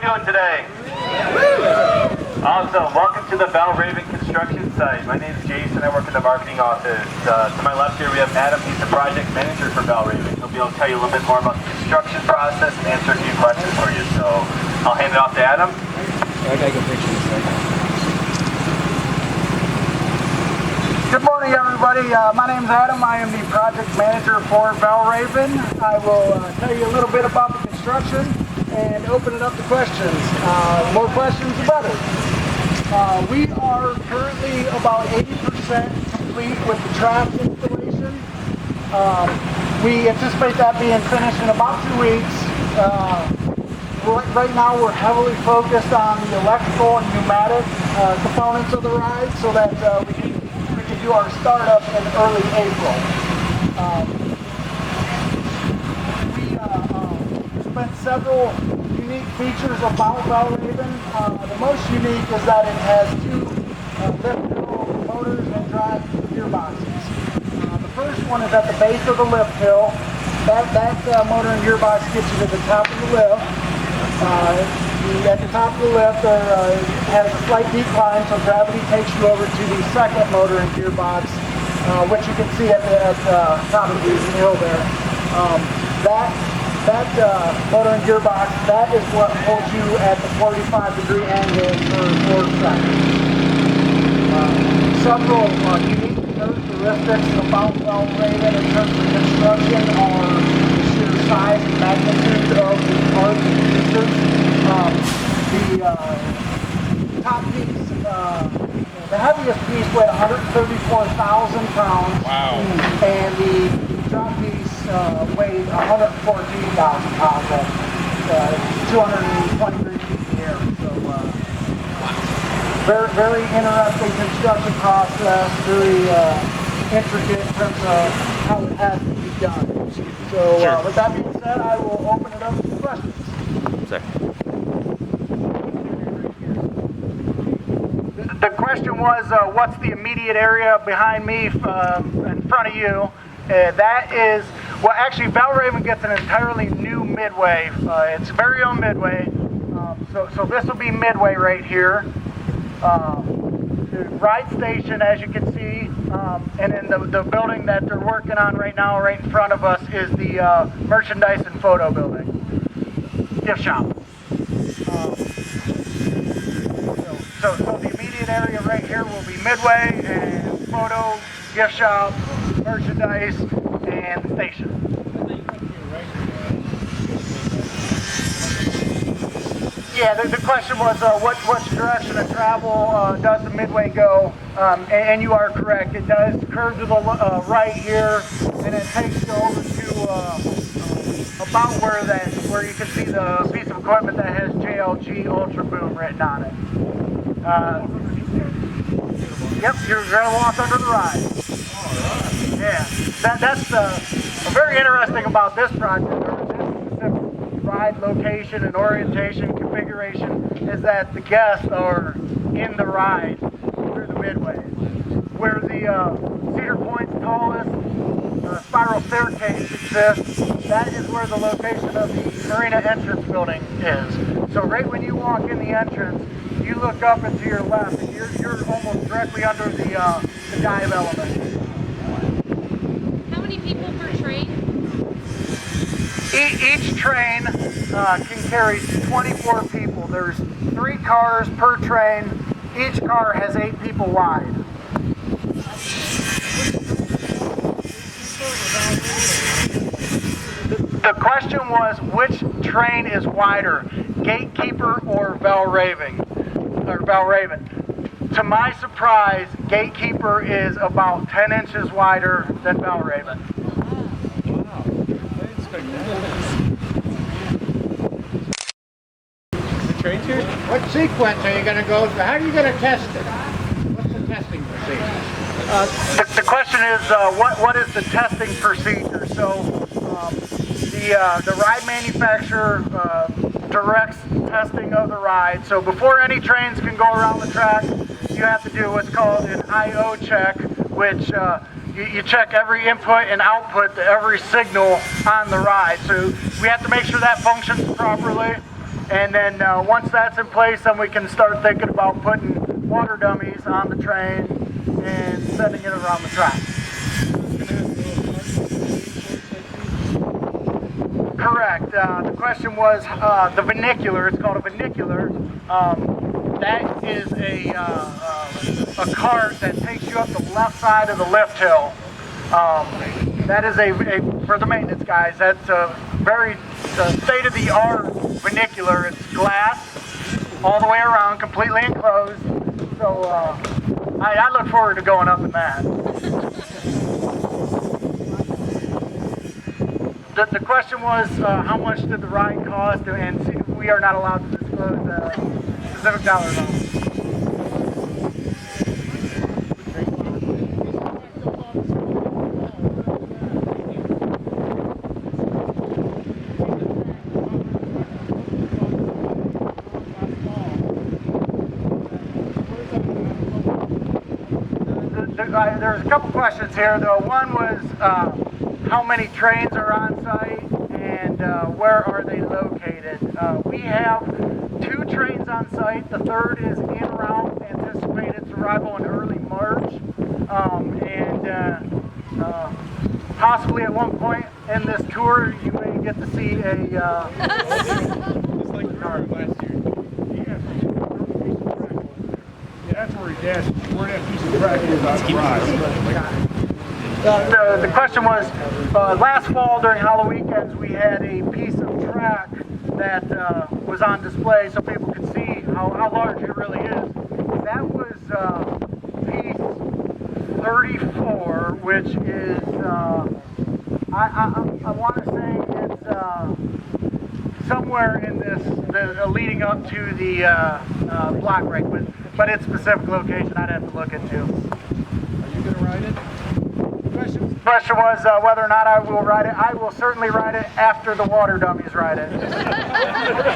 doing today? Awesome. Welcome to the Valravn construction site. My name is Jason. I work in the marketing office. To my left here we have Adam. He's the project manager for Valravn. He'll be able to tell you a little bit more about the construction process and answer a few questions for you. So I'll hand it off to Adam. I gotta go picture this right now. Good morning, everybody. My name is Adam. I am the project manager for Valravn. I will tell you a little bit about the construction and open it up to questions. More questions, the better. We are currently about 80% complete with the track installation. We anticipate that being finished in about 2 weeks. Right now we're heavily focused on the electrical and pneumatic components of the ride so that we can do our startup in early April. We spent several unique features about Valravn. The most unique is that it has 2 lift hill motors and drive gearboxes. The first one is at the base of the lift hill. That motor and gearbox gets you to the top of the lift. At the top of the lift has a slight decline, so gravity takes you over to the second motor and gearbox, which you can see at the top of the hill there. That motor and gearbox, that is what holds you at the 45-degree angle for 4 seconds. Several unique characteristics about Valravn in terms of construction are the sheer size and magnitude of the parts and pieces. The top piece, the heaviest piece weighed 134,000 pounds. Wow. And the drop piece weighed 114,000 pounds at 220 feet in the air. So, very, very interesting construction process, very intricate in terms of how it has to be done. So, with that being said, I will open it up to questions. The question was, what's the immediate area behind me in front of you? That is, well, actually, Valravn gets an entirely new midway. It's very own midway. So this will be midway right here. The ride station, as you can see, and then the building that they're working on right now, right in front of us, is the merchandise and photo building, gift shop. So the immediate area right here will be midway and photo, gift shop, merchandise, and the station. Yeah, the question was which direction of travel does the midway go? And you are correct. It does curve to the right here, and it takes you over to about where you can see the piece of equipment that has JLG Ultra Boom written on it. Yep, you're going to walk under the ride. Yeah, that's very interesting about this project, or this specific ride location and orientation configuration, is that the guests are in the ride through the midway. Where the Cedar Point's tallest spiral staircase exists, that is where the location of the marina entrance building is. So right when you walk in the entrance, you look up and to your left, and you're almost directly under the dive element. How many people per train? Each train can carry 24 people. There's 3 cars per train. Each car has 8 people wide. The question was, which train is wider, Gatekeeper or Valravn? To my surprise, Gatekeeper is about 10 inches wider than Valravn. Wow. The train here? What sequence are you going to go through? How are you going to test it? What's the testing procedure? The question is, what is the testing procedure? So the ride manufacturer directs testing of the ride. So before any trains can go around the track, you have to do what's called an I/O check, which you check every input and output to every signal on the ride. So we have to make sure that functions properly. And then once that's in place, then we can start thinking about putting water dummies on the train and sending it around the track. Correct. The question was the vernacular. It's called a vernacular. That is a cart that takes you up the left side of the lift hill. That is for the maintenance guys, that's a very state-of-the-art vernacular. It's glass all the way around, completely enclosed. So I look forward to going up in that. The question was how much did the ride cost, and we are not allowed to disclose specific dollar amounts. There's a couple questions here, though. One was how many trains are on site and where are they located? We have 2 trains on site. The third is en route, anticipated its arrival in early March. Possibly at one point in this tour, you may get to see a... It's like Harvard last year. That's where he dashed. Where that piece of track is on the ride. The question was, last fall during Halloween weekends, we had a piece of track that was on display so people could see how large it really is. That was piece 34, which is, I want to say it's somewhere in this, leading up to the block break, but its specific location I'd have to look into. Are you going to ride it? The question was whether or not I will ride it. I will certainly ride it after the water dummies ride it.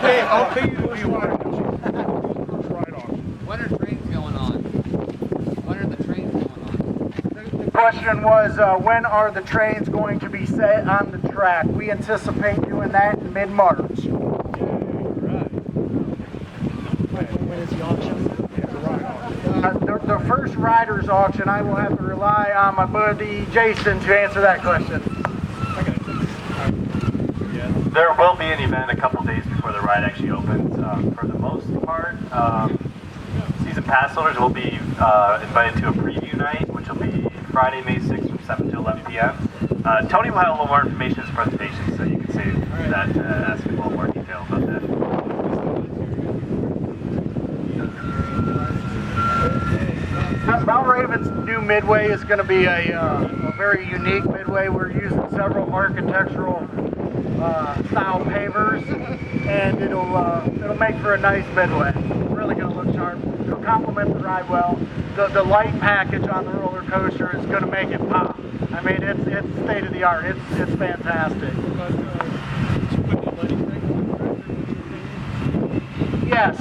Hey, I'll pay you to be a water dummy. Ride off. When are trains going on? When are the trains going on? The question was when are the trains going to be set on the track? We anticipate doing that in mid-March. When is the auction? The first rider's auction, I will have to rely on my buddy Jason to answer that question. There will be an event a couple days before the ride actually opens. For the most part, season pass holders will be invited to a preview night, which will be Friday, May 6th from 7 to 11 p.m. Tony will have a little more information in his presentation, so you can save that to ask him a little more detail about that. Valravn's new midway is going to be a very unique midway. We're using several architectural style pavers, and it'll make for a nice midway. Really going to look sharp. It'll complement the ride well. The light package on the roller coaster is going to make it pop. I mean, it's state of the art. It's fantastic. Yes,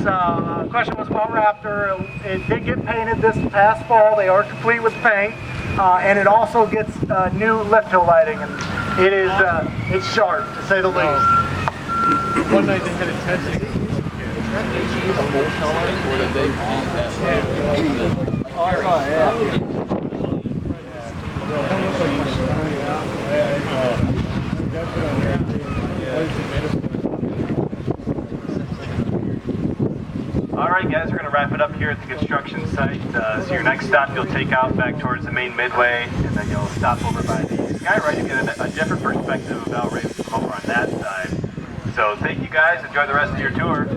question was about Raptor. It did get painted this past fall. They are complete with paint, and it also gets new lift hill lighting, and it is it's sharp to say the least. One night they had a test. Alright guys, we're going to wrap it up here at the construction site. So your next stop you'll take out back towards the main midway, and then you'll stop over by the Skyride to get a different perspective of Valravn from over on that side. So thank you guys, enjoy the rest of your tour.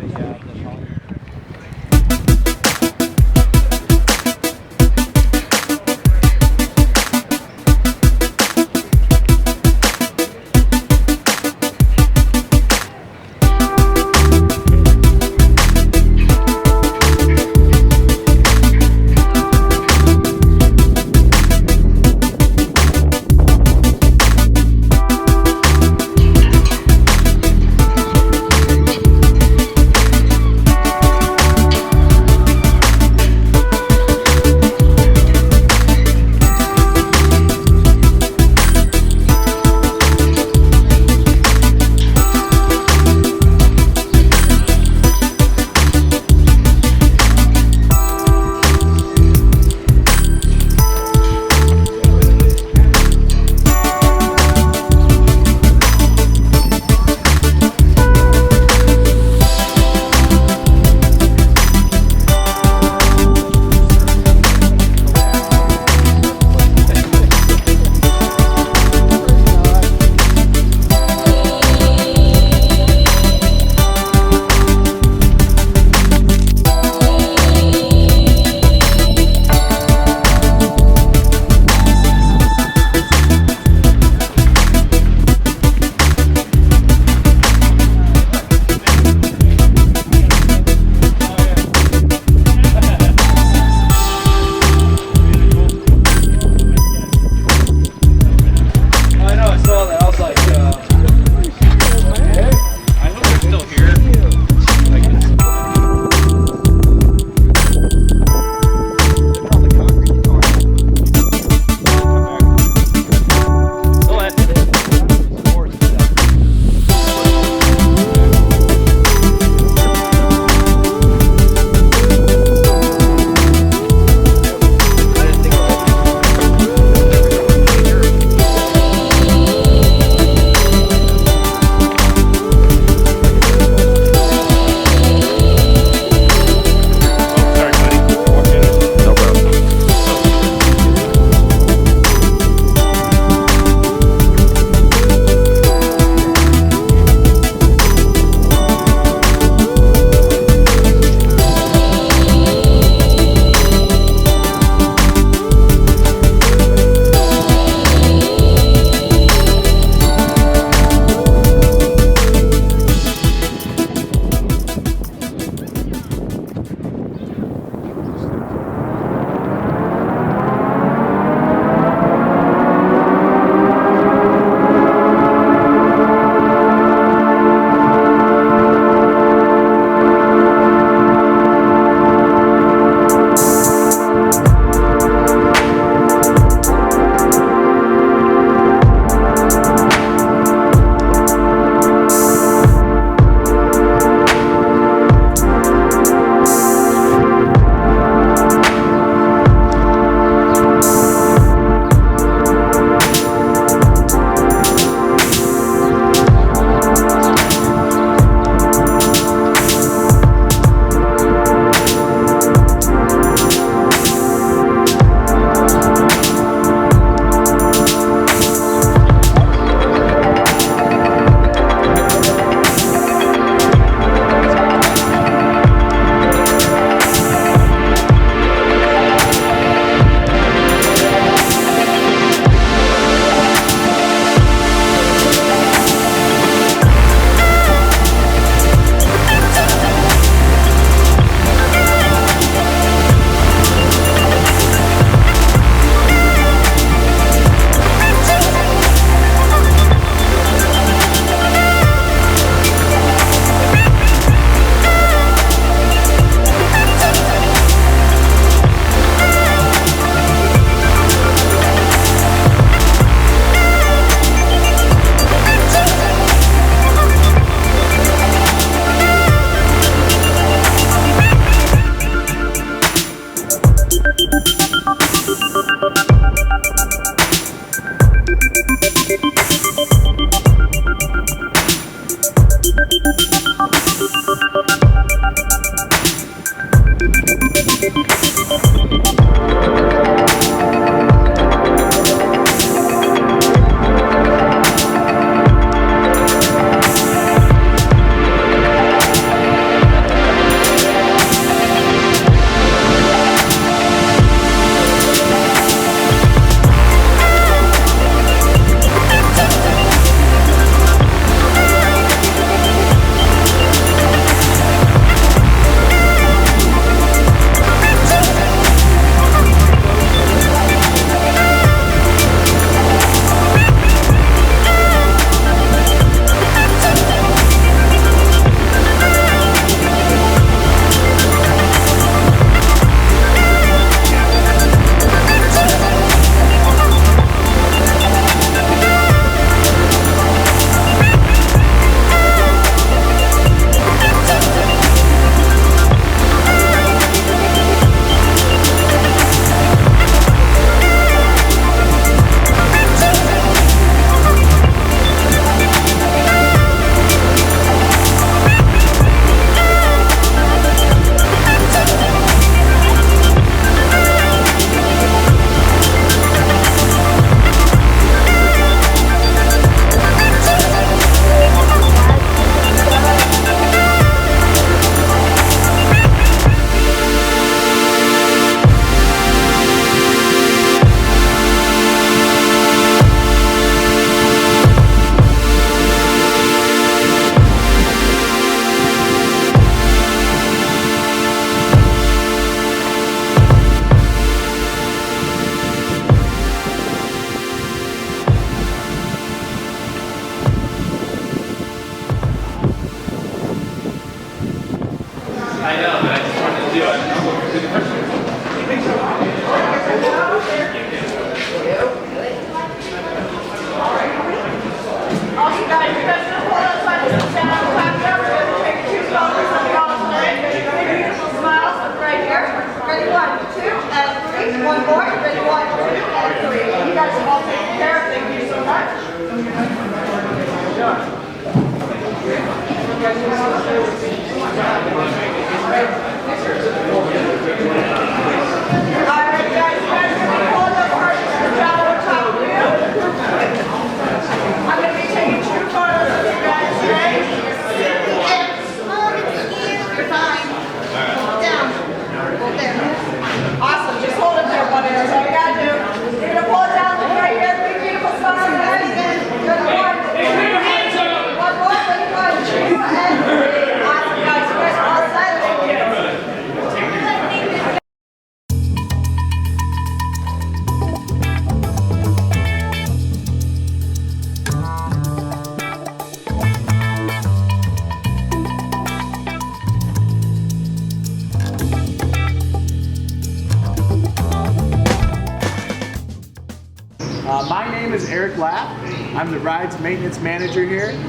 My name is Eric Lapp. I'm the rides maintenance manager here.